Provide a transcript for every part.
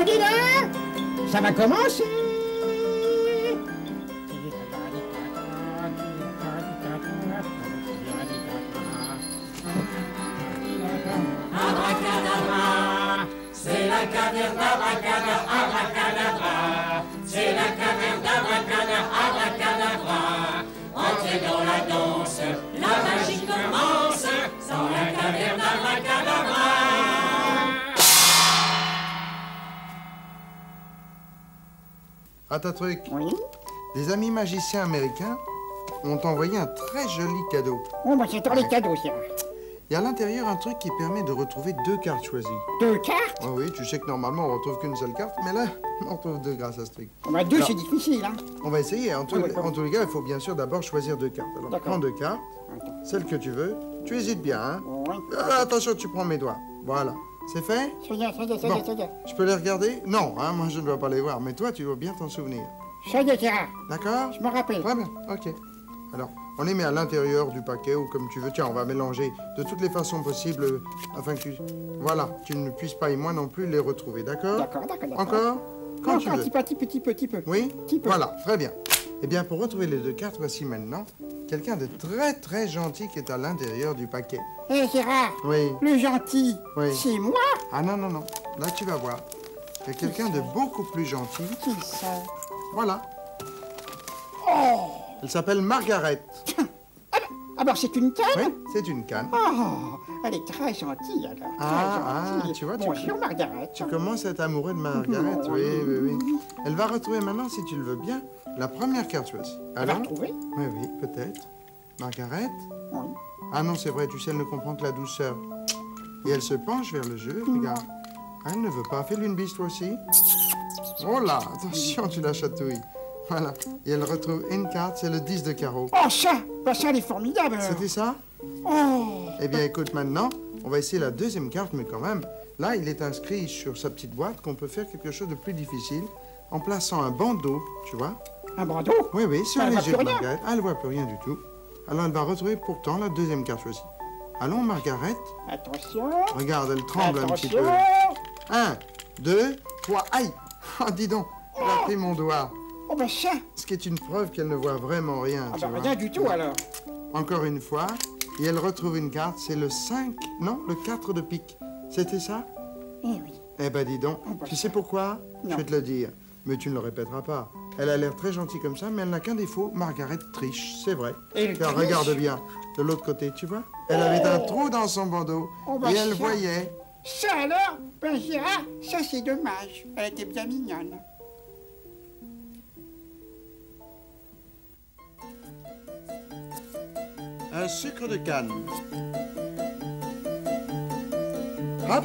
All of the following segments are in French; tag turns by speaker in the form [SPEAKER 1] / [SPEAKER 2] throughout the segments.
[SPEAKER 1] On dit là, ça va commencer.
[SPEAKER 2] Abracadabra, c'est la caverne d'Abracadabra, abracadabra, c'est la caverne d'Abracadabra, abracadabra. Entrez dans la danse, la magie commence, dans la caverne d'Abracadabra.
[SPEAKER 3] À ta truc.
[SPEAKER 1] Oui.
[SPEAKER 3] Des amis magiciens américains ont envoyé un très joli cadeau.
[SPEAKER 1] Oh, bah c'est dans les cadeaux, ça.
[SPEAKER 3] Il y a à l'intérieur un truc qui permet de retrouver 2 cartes choisies.
[SPEAKER 1] 2 cartes?
[SPEAKER 3] Oh oui, tu sais que normalement on retrouve qu'une seule carte, mais là, on retrouve 2 grâce à ce truc.
[SPEAKER 1] Oh, bah 2,
[SPEAKER 3] Alors,
[SPEAKER 1] c'est difficile, hein.
[SPEAKER 3] On va essayer. En tous
[SPEAKER 1] oui,
[SPEAKER 3] les cas, il faut bien sûr d'abord choisir 2 cartes. Alors, prends 2 cartes, celle que tu veux. Tu hésites bien, hein.
[SPEAKER 1] Oui.
[SPEAKER 3] Attention, tu prends mes doigts. Voilà. C'est fait?
[SPEAKER 1] Ça y est, ça y est, ça y est, ça y est.
[SPEAKER 3] Je peux les regarder? Non, hein, moi je ne dois pas les voir, mais toi, tu dois bien t'en souvenir.
[SPEAKER 1] Ça y est, Gérard.
[SPEAKER 3] D'accord?
[SPEAKER 1] Je me rappelle.
[SPEAKER 3] Très bien, ok. Alors, on les met à l'intérieur du paquet ou comme tu veux. Tiens, on va mélanger de toutes les façons possibles afin que tu... Voilà, tu ne puisses pas et moi non plus les retrouver, d'accord?
[SPEAKER 1] D'accord, d'accord.
[SPEAKER 3] Encore? Quand tu veux.
[SPEAKER 1] Petit peu.
[SPEAKER 3] Oui?
[SPEAKER 1] Petit peu.
[SPEAKER 3] Voilà, très bien. Eh bien, pour retrouver les 2 cartes, voici maintenant quelqu'un de très très gentil qui est à l'intérieur du paquet.
[SPEAKER 1] Hé, Gérard.
[SPEAKER 3] Oui.
[SPEAKER 1] Le gentil.
[SPEAKER 3] Oui.
[SPEAKER 1] C'est moi.
[SPEAKER 3] Ah non, non, non. Là, tu vas voir. Il y a quelqu'un de beaucoup plus gentil.
[SPEAKER 1] Qui ça?
[SPEAKER 3] Voilà.
[SPEAKER 1] Oh.
[SPEAKER 3] Elle s'appelle Margaret.
[SPEAKER 1] Alors, c'est une canne?
[SPEAKER 3] Oui, c'est une canne.
[SPEAKER 1] Oh, elle est très gentille, alors. Très gentille.
[SPEAKER 3] Tu vois,
[SPEAKER 1] Bonjour, Margaret.
[SPEAKER 3] tu commences à être amoureux de Margaret, oui. Elle va retrouver maintenant, si tu le veux bien, la première carte choisie.
[SPEAKER 1] Elle va retrouver?
[SPEAKER 3] Oui, peut-être. Margaret?
[SPEAKER 1] Oui.
[SPEAKER 3] Ah non, c'est vrai, tu sais, elle ne comprend que la douceur. Et elle se penche vers le jeu, regarde. Elle ne veut pas. Fais-lui une bise, toi aussi. Oh là, attention, tu la chatouilles. Voilà. Et elle retrouve une carte, c'est le 10 de carreau.
[SPEAKER 1] Oh, ça! Bah, ça, elle est formidable, alors.
[SPEAKER 3] C'était ça?
[SPEAKER 1] Oh!
[SPEAKER 3] Eh bien, écoute, maintenant, on va essayer la deuxième carte, mais quand même, là, il est inscrit sur sa petite boîte qu'on peut faire quelque chose de plus difficile en plaçant un bandeau, tu vois?
[SPEAKER 1] Un bandeau?
[SPEAKER 3] Oui, sur
[SPEAKER 1] Elle
[SPEAKER 3] les
[SPEAKER 1] voit
[SPEAKER 3] yeux de
[SPEAKER 1] plus rien.
[SPEAKER 3] Margaret. Ah, elle ne voit plus rien du tout. Alors, elle va retrouver pourtant la deuxième carte choisie. Allons, Margaret.
[SPEAKER 1] Attention.
[SPEAKER 3] Regarde, elle tremble un petit peu.
[SPEAKER 1] Attention.
[SPEAKER 3] 1, 2, 3, aïe! Oh, dis donc, elle a pris mon doigt.
[SPEAKER 1] Oh, bah, ça!
[SPEAKER 3] Ce qui est une preuve qu'elle ne voit vraiment rien,
[SPEAKER 1] Ah,
[SPEAKER 3] tu
[SPEAKER 1] bah,
[SPEAKER 3] vois.
[SPEAKER 1] rien du tout, alors.
[SPEAKER 3] Encore une fois, et elle retrouve une carte, c'est le 5, non, le 4 de pique. C'était ça?
[SPEAKER 1] Eh oui.
[SPEAKER 3] Eh ben dis donc,
[SPEAKER 1] Oh, bah,
[SPEAKER 3] tu sais pourquoi?
[SPEAKER 1] Non.
[SPEAKER 3] Je vais te le dire, mais tu ne le répéteras pas. Elle a l'air très gentille comme ça, mais elle n'a qu'un défaut, Margaret triche, c'est vrai.
[SPEAKER 1] Elle
[SPEAKER 3] Car
[SPEAKER 1] triche?
[SPEAKER 3] regarde bien, de l'autre côté, tu vois? Elle avait un trou dans son bandeau,
[SPEAKER 1] Oh, bah,
[SPEAKER 3] et elle
[SPEAKER 1] ça.
[SPEAKER 3] voyait.
[SPEAKER 1] Ça, alors? Ben, Gérard, ça, c'est dommage. Elle était bien mignonne.
[SPEAKER 3] Un sucre de canne. Hop.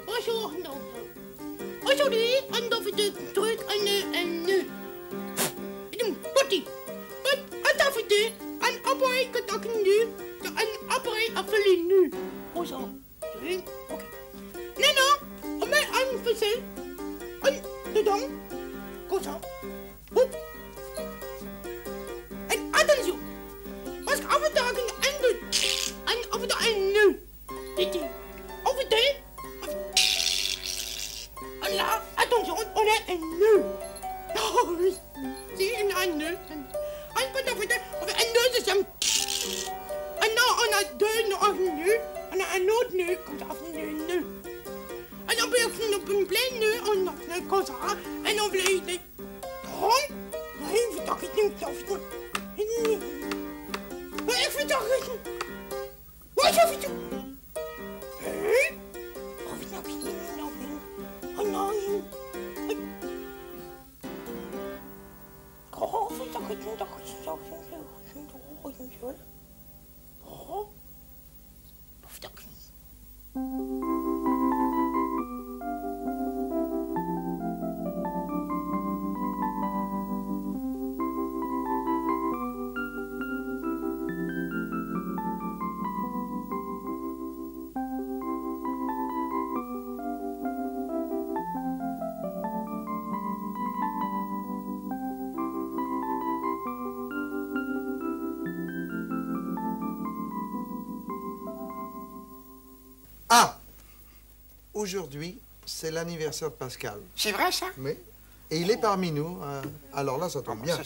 [SPEAKER 4] Bonjour, donc. Aujourd'hui, on doit faire des trucs, petit. On doit faire un appareil que t'as nu, un appareil à faire les nus. Bonjour. Ok. Non, on met un ficelle, dedans, comme ça. Oups. Et attends, attention, on a un nœud. Oh oui, si, on a un nœud. On fait un nœud, c'est ça. Non, on a deux nœuds. On a un autre nœud, comme ça, on fait un nœud. On peut plein de nœuds, on a un nœud comme ça. Et on fait des... Oh, oui, vous t'arrêtez, vous t'arrêtez. Oui, vous t'arrêtez. Oui, ça fait tout.
[SPEAKER 3] Ah! Aujourd'hui, c'est l'anniversaire de Pascal.
[SPEAKER 1] C'est vrai, ça?
[SPEAKER 3] Oui. Et il est parmi nous. Alors là, ça tombe bien.
[SPEAKER 1] ça,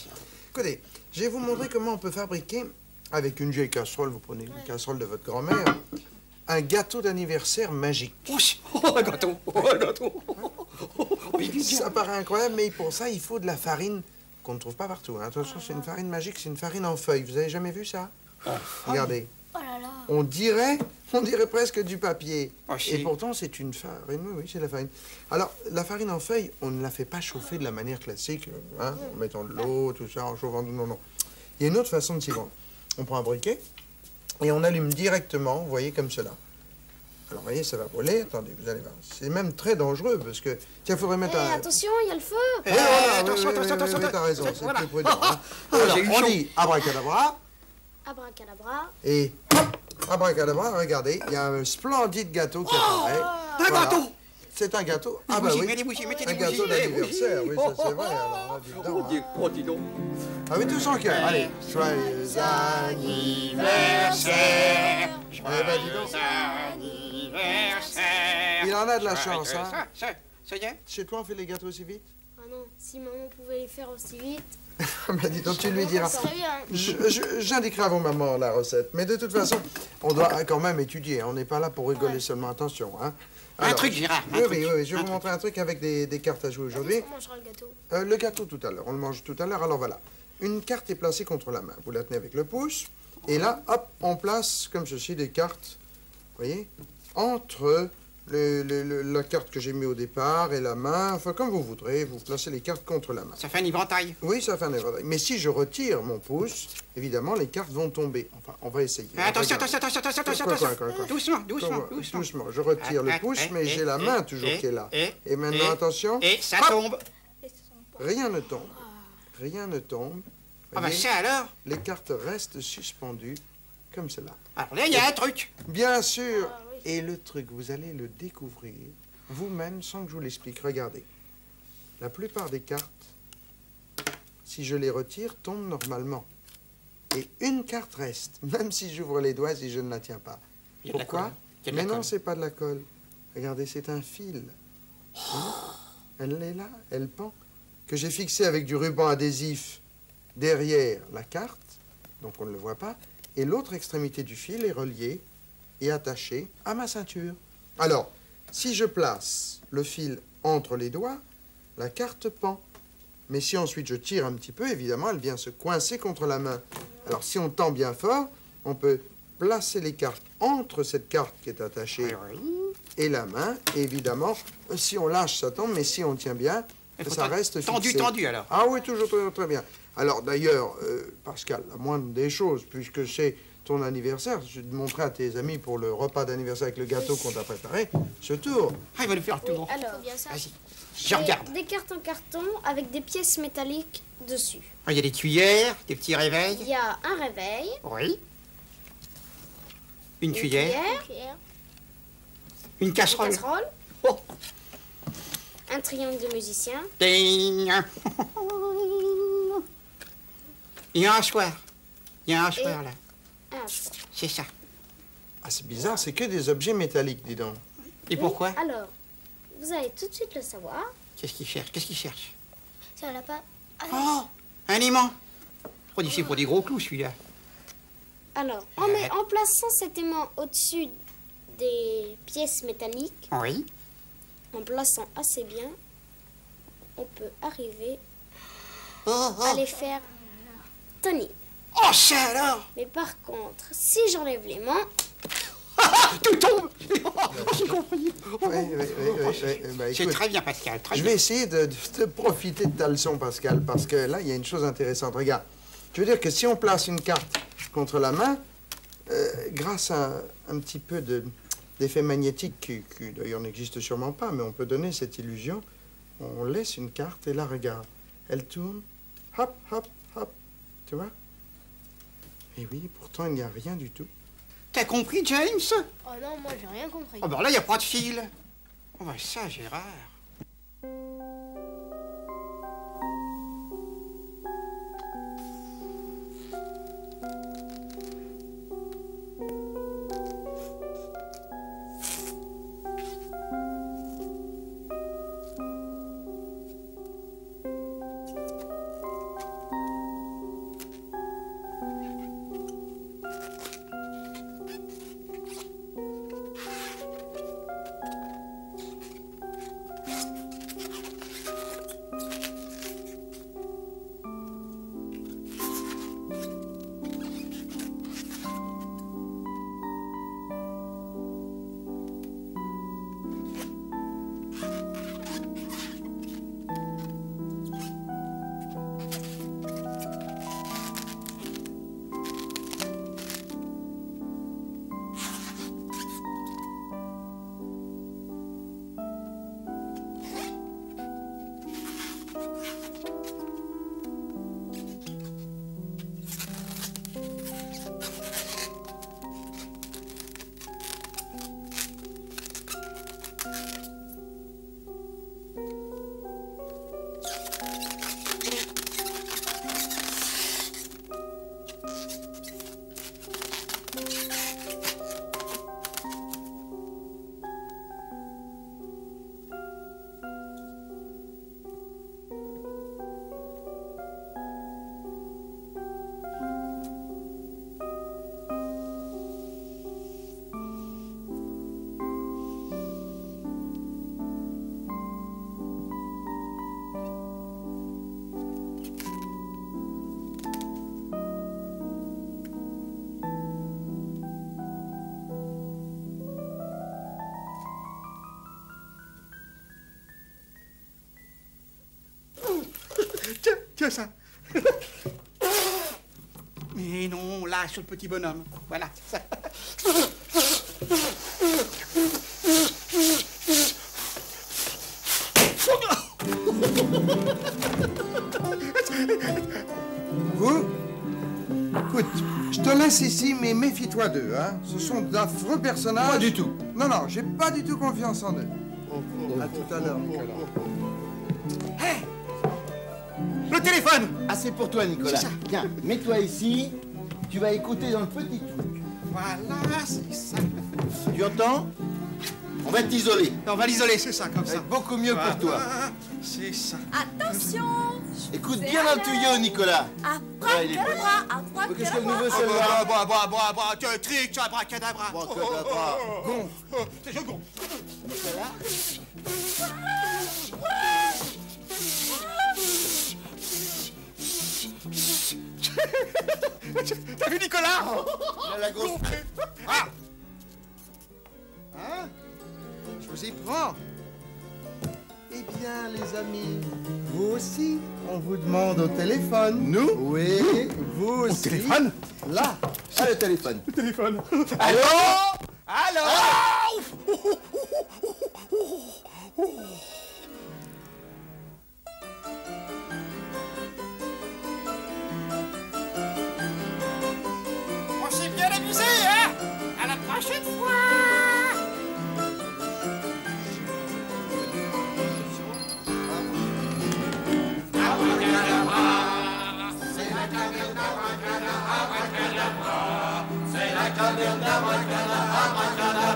[SPEAKER 3] Écoutez, je vais vous montrer comment on peut fabriquer, avec une vieille casserole, vous prenez une casserole de votre grand-mère, un gâteau d'anniversaire magique.
[SPEAKER 1] Oh, un gâteau! Oh, un gâteau!
[SPEAKER 3] Ça paraît incroyable, mais pour ça, il faut de la farine qu'on ne trouve pas partout. Hein. Attention, c'est une farine magique, c'est une farine en feuilles. Vous avez jamais vu ça? Regardez.
[SPEAKER 5] Oh là là.
[SPEAKER 3] On dirait presque du papier.
[SPEAKER 1] Oh, si.
[SPEAKER 3] Et pourtant, c'est une farine. Oui, c'est la farine. Alors, la farine en feuilles, on ne la fait pas chauffer de la manière classique, hein, en mettant de l'eau, tout ça, en chauffant. Non, non. Il y a une autre façon de s'y prendre. On prend un briquet et on allume directement, vous voyez, comme cela. Alors, vous voyez, ça va brûler. Attendez, vous allez voir. C'est même très dangereux parce que... Tiens, il faudrait mettre un...
[SPEAKER 5] Attention, il y a le feu.
[SPEAKER 3] Oui, voilà,
[SPEAKER 1] attention,
[SPEAKER 3] oui,
[SPEAKER 1] attention.
[SPEAKER 3] oui, t'as raison, c'est
[SPEAKER 1] Voilà.
[SPEAKER 3] plus prudent. Hein. Alors,
[SPEAKER 1] j'ai eu
[SPEAKER 3] on
[SPEAKER 1] chaud.
[SPEAKER 3] dit abracadabra.
[SPEAKER 5] Abracadabra.
[SPEAKER 3] Et hop, abracadabra, regardez, il y a un splendide gâteau qui apparaît.
[SPEAKER 1] Un gâteau!
[SPEAKER 3] C'est un gâteau.
[SPEAKER 1] Des
[SPEAKER 3] Ah bah
[SPEAKER 1] bougies,
[SPEAKER 3] oui.
[SPEAKER 1] mets des bougies, mettez
[SPEAKER 3] Un
[SPEAKER 1] des
[SPEAKER 3] gâteau
[SPEAKER 1] bougies.
[SPEAKER 3] d'anniversaire, oui, ça c'est vrai. Alors, là, dis donc, hein. Avec tout son cœur. Allez, joyeux
[SPEAKER 1] Anniversaire!
[SPEAKER 3] Eh ben, dis donc.
[SPEAKER 1] Anniversaire!
[SPEAKER 3] Il en a de la chance, hein.
[SPEAKER 1] Ça y est?
[SPEAKER 3] Chez toi, on fait les gâteaux aussi vite?
[SPEAKER 5] Ah non, si maman pouvait les faire aussi vite.
[SPEAKER 3] Bah dis donc, tu lui diras.
[SPEAKER 5] Ça serait bien.
[SPEAKER 3] J'indiquerai à vos mamans la recette. Mais de toute façon, on doit quand même étudier. On n'est pas là pour rigoler seulement. Attention, hein.
[SPEAKER 1] Un truc, Gérard.
[SPEAKER 3] Oui, je vais vous montrer un truc avec des cartes à jouer aujourd'hui.
[SPEAKER 5] On mangera le gâteau.
[SPEAKER 3] Le gâteau tout à l'heure, on le mange tout à l'heure. Alors voilà, une carte est placée contre la main. Vous la tenez avec le pouce. Et là, hop, on place comme ceci des cartes, vous voyez, entre la carte que j'ai mis au départ et la main. Enfin, comme vous voudrez, vous placez les cartes contre la main.
[SPEAKER 1] Ça fait un éventail.
[SPEAKER 3] Oui, ça fait un éventail. Mais si je retire mon pouce, évidemment, les cartes vont tomber. Enfin, on va essayer.
[SPEAKER 1] Attention,
[SPEAKER 3] Regarde.
[SPEAKER 1] attention.
[SPEAKER 3] Quoi.
[SPEAKER 1] Doucement.
[SPEAKER 3] Doucement. Je retire le pouce, mais j'ai la main toujours qui est là. Et maintenant, attention.
[SPEAKER 1] Et ça tombe.
[SPEAKER 3] Rien ne tombe. Rien ne tombe.
[SPEAKER 1] Ah bah
[SPEAKER 3] Voyez,
[SPEAKER 1] ça alors?
[SPEAKER 3] les cartes restent suspendues comme cela.
[SPEAKER 1] Alors là, il y a un truc.
[SPEAKER 3] Bien sûr.
[SPEAKER 5] Ah, oui.
[SPEAKER 3] Et le truc, vous allez le découvrir vous-même sans que je vous l'explique. Regardez. La plupart des cartes, si je les retire, tombent normalement. Et une carte reste, même si j'ouvre les doigts si je ne la tiens pas.
[SPEAKER 1] Il y a de la
[SPEAKER 3] Pourquoi?
[SPEAKER 1] colle. Il y a de la
[SPEAKER 3] Mais non,
[SPEAKER 1] colle.
[SPEAKER 3] c'est pas de la colle. Regardez, c'est un fil. Hein? Elle est là, elle pend. Que j'ai fixé avec du ruban adhésif derrière la carte, donc on ne le voit pas, et l'autre extrémité du fil est reliée et attachée à ma ceinture. Alors, si je place le fil entre les doigts, la carte pend. Mais si ensuite je tire un petit peu, évidemment, elle vient se coincer contre la main. Alors, si on tend bien fort, on peut placer les cartes entre cette carte qui est attachée et la main. Et évidemment, si on lâche, ça tombe, mais si on tient bien, ça reste fixé.
[SPEAKER 1] Tendu alors.
[SPEAKER 3] Ah oui, toujours très, très bien. Alors d'ailleurs, Pascal, la moindre des choses, puisque c'est ton anniversaire, je vais te montrer à tes amis pour le repas d'anniversaire avec le gâteau qu'on t'a préparé, ce tour.
[SPEAKER 1] Ah, il va le faire tout
[SPEAKER 5] Oui,
[SPEAKER 1] bon.
[SPEAKER 5] alors, bien ça.
[SPEAKER 1] Vas-y, je
[SPEAKER 5] J'ai
[SPEAKER 1] regarde.
[SPEAKER 5] des cartes en carton avec des pièces métalliques dessus.
[SPEAKER 1] Ah, il y a des cuillères, des petits
[SPEAKER 5] Il
[SPEAKER 1] réveils.
[SPEAKER 5] y a un réveil.
[SPEAKER 1] Oui. Une
[SPEAKER 5] Une
[SPEAKER 1] cuillère. Une
[SPEAKER 5] Une
[SPEAKER 1] casserole.
[SPEAKER 5] casserole.
[SPEAKER 1] Oh.
[SPEAKER 5] Un triangle de musicien.
[SPEAKER 1] Ding. Il y a un hachoir. Il y a un hachoir là.
[SPEAKER 5] Un hachoir.
[SPEAKER 1] C'est ça.
[SPEAKER 3] Ah, c'est bizarre, c'est que des objets métalliques, dis donc.
[SPEAKER 1] Et pourquoi?
[SPEAKER 5] Alors, vous allez tout de suite le savoir.
[SPEAKER 1] Qu'est-ce qu'il cherche? Qu'est-ce qu'il cherche?
[SPEAKER 5] Ça l'a pas...
[SPEAKER 1] Oh, un aimant. Oh, d'ici pour des gros clous, celui-là.
[SPEAKER 5] Alors, en plaçant cet aimant au-dessus des pièces métalliques,
[SPEAKER 1] Oui.
[SPEAKER 5] en plaçant assez bien, on peut arriver
[SPEAKER 1] Oh,
[SPEAKER 5] à les faire tenir.
[SPEAKER 1] oh, ça alors!
[SPEAKER 5] Mais par contre, si j'enlève l'aimant,
[SPEAKER 1] Tout tombe! Oh, j'ai compris.
[SPEAKER 3] Oui. Bah,
[SPEAKER 1] C'est
[SPEAKER 3] écoute,
[SPEAKER 1] très bien, Pascal, très
[SPEAKER 3] je
[SPEAKER 1] bien.
[SPEAKER 3] vais essayer de profiter de ta leçon, Pascal, parce que là, il y a une chose intéressante. Regarde, je veux dire que si on place une carte contre la main, grâce à un petit peu d'effet magnétique qui d'ailleurs n'existe sûrement pas, mais on peut donner cette illusion, on laisse une carte et là, regarde, elle tourne, hop, hop, hop, tu vois? Et oui, pourtant, il n'y a rien du tout.
[SPEAKER 1] T'as compris, James?
[SPEAKER 5] oh non, moi j'ai rien compris.
[SPEAKER 1] Oh, ben là, il n'y a pas de fil. Oh, ben ça, Gérard. Tiens ça. Mais non, là, sur le petit bonhomme. Voilà, c'est ça.
[SPEAKER 3] Vous? Écoute, je te laisse ici, mais méfie-toi d'eux, hein. Ce sont d'affreux personnages.
[SPEAKER 6] Pas du tout.
[SPEAKER 3] Non, non, j'ai pas du tout confiance en eux. À tout à l'heure, Nicolas.
[SPEAKER 1] Hé! Le téléphone!
[SPEAKER 6] Ah, c'est pour toi, Nicolas.
[SPEAKER 1] C'est ça.
[SPEAKER 6] Tiens, mets-toi ici. Tu vas écouter dans le petit truc.
[SPEAKER 1] Voilà, c'est ça.
[SPEAKER 6] Tu entends? On va t'isoler.
[SPEAKER 1] On va l'isoler, c'est ça, comme
[SPEAKER 6] Ça va
[SPEAKER 1] ça.
[SPEAKER 6] être beaucoup mieux pour toi.
[SPEAKER 1] C'est ça.
[SPEAKER 7] Attention!
[SPEAKER 6] Écoute bien dans le tuyau, Nicolas. Ouais, il est bon. Qu'est-ce qu'elle nous veut, celle-là?
[SPEAKER 1] Bah, tu trick, tu abracadabra.
[SPEAKER 6] Abracadabra.
[SPEAKER 1] Gonfle. Je gonfle. T'as vu, Nicolas?
[SPEAKER 6] Là, la grosse...
[SPEAKER 1] Ah!
[SPEAKER 3] Hein? Je vous y prends. Eh bien, les amis, vous aussi, on vous demande au téléphone.
[SPEAKER 6] Nous?
[SPEAKER 3] Oui, vous aussi.
[SPEAKER 1] téléphone?
[SPEAKER 3] Là.
[SPEAKER 6] Ah, le téléphone.
[SPEAKER 1] Téléphone.
[SPEAKER 6] Allô?
[SPEAKER 1] Allô? On s'est bien amusé, hein? À la prochaine fois!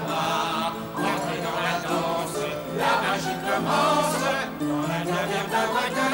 [SPEAKER 2] Entrez dans la danse, la magie commence. Dans la abracadabra.